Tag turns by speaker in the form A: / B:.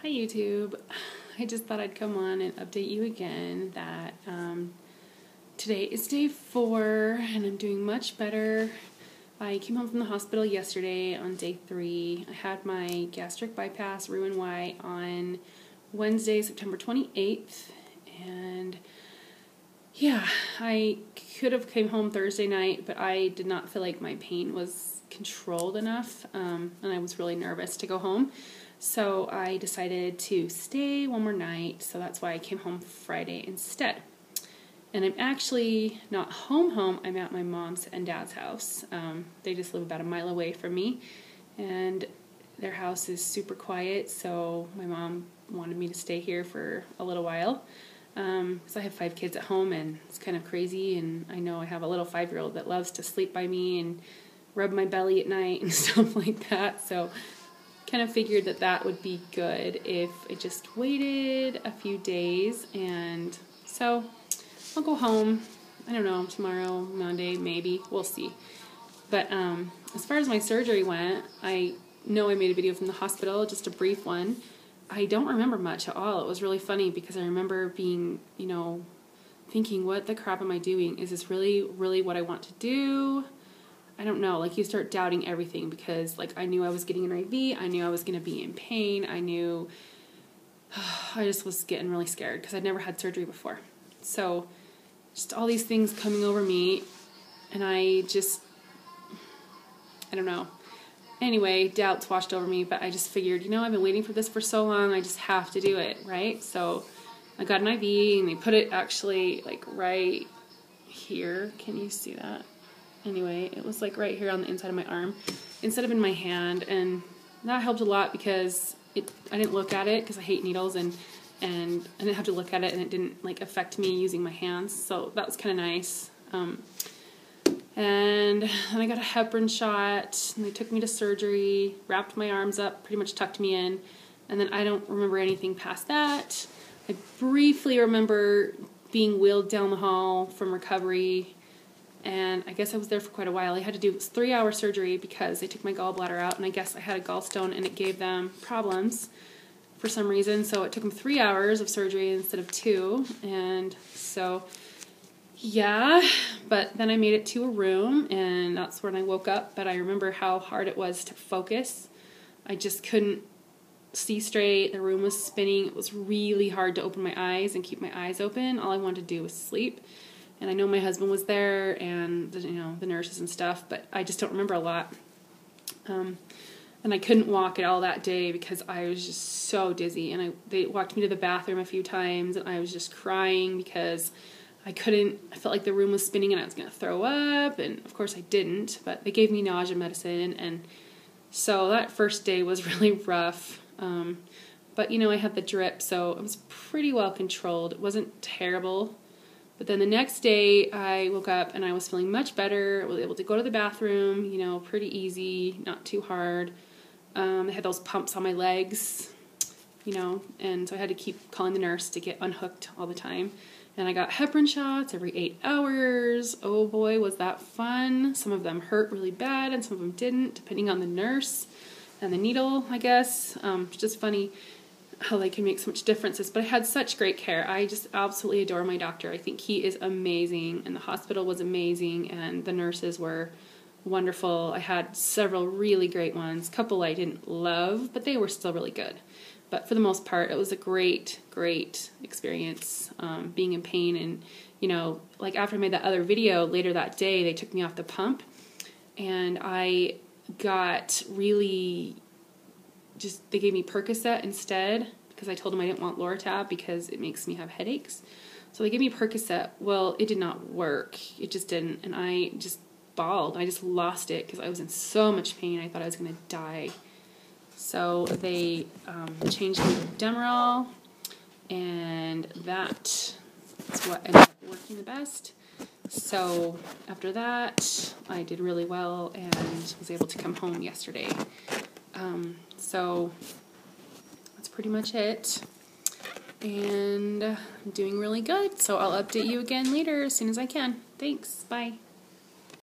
A: Hi YouTube. I just thought I'd come on and update you again that today is day 4 and I'm doing much better. I came home from the hospital yesterday on day 3. I had my gastric bypass, Roux-en-Y, on Wednesday, September 28th, and yeah, I could have came home Thursday night, but I did not feel like my pain was controlled enough, and I was really nervous to go home. So I decided to stay one more night, so that's why I came home Friday instead. And I'm actually not home, I'm at my mom's and dad's house. They just live about a mile away from me, and their house is super quiet, so my mom wanted me to stay here for a little while. Because I have 5 kids at home, and it's kind of crazy, and I know I have a little 5-year-old that loves to sleep by me and rub my belly at night and stuff like that, so kind of figured that that would be good if I just waited a few days. And so I'll go home, I don't know, tomorrow, Monday, maybe, we'll see. But as far as my surgery went, I know I made a video from the hospital, just a brief one. I don't remember much at all. It was really funny because I remember being, thinking, what the crap am I doing? Is this really, really what I want to do? I don't know, like you start doubting everything because like I knew I was getting an IV, I knew I was going to be in pain, I knew, I just was getting really scared because I'd never had surgery before. So just all these things coming over me, and I don't know. Anyway, doubts washed over me, but I just figured, I've been waiting for this for so long, I just have to do it, right? So I got an IV, and they put it actually like right here. Can you see that? Anyway, it was like right here on the inside of my arm instead of in my hand, and that helped a lot because I didn't look at it because I hate needles, and I didn't have to look at it, and it didn't like affect me using my hands, so that was kind of nice. And then I got a heparin shot, and they took me to surgery, wrapped my arms up, pretty much tucked me in, and then I don't remember anything past that. I briefly remember being wheeled down the hall from recovery, and I guess I was there for quite a while. I had to do 3-hour surgery because they took my gallbladder out, and I guess I had a gallstone, and it gave them problems for some reason, so it took them 3 hours of surgery instead of 2, and so yeah, but then I made it to a room, and that's when I woke up, but I remember how hard it was to focus. I just couldn't see straight, the room was spinning, it was really hard to open my eyes and keep my eyes open. All I wanted to do was sleep, and I know my husband was there, and the nurses and stuff, but I just don't remember a lot. And I couldn't walk at all that day because I was just so dizzy, and they walked me to the bathroom a few times, and I was just crying because I felt like the room was spinning and I was going to throw up, and of course I didn't, but they gave me nausea medicine, and so that first day was really rough, but I had the drip, so it was pretty well controlled. It wasn't terrible, but then the next day I woke up and I was feeling much better. I was able to go to the bathroom, pretty easy, not too hard. I had those pumps on my legs, and so I had to keep calling the nurse to get unhooked all the time. And I got heparin shots every 8 hours. Oh boy, was that fun. Some of them hurt really bad and some of them didn't, depending on the nurse and the needle, I guess. It's just funny how they can make so much differences. But I had such great care. I just absolutely adore my doctor. I think he is amazing, and the hospital was amazing, and the nurses were wonderful. I had several really great ones. A couple I didn't love, but they were still really good. But for the most part, it was a great, great experience, being in pain. And, like after I made that other video, later that day, they took me off the pump, and I got really they gave me Percocet instead because I told them I didn't want Loratab because it makes me have headaches. So they gave me Percocet. Well, it did not work. It just didn't, and I just bawled. I just lost it because I was in so much pain. I thought I was going to die. So they changed me to Demerol, and that's what ended up working the best. So after that, I did really well and was able to come home yesterday. So that's pretty much it. And I'm doing really good, so I'll update you again later as soon as I can. Thanks. Bye.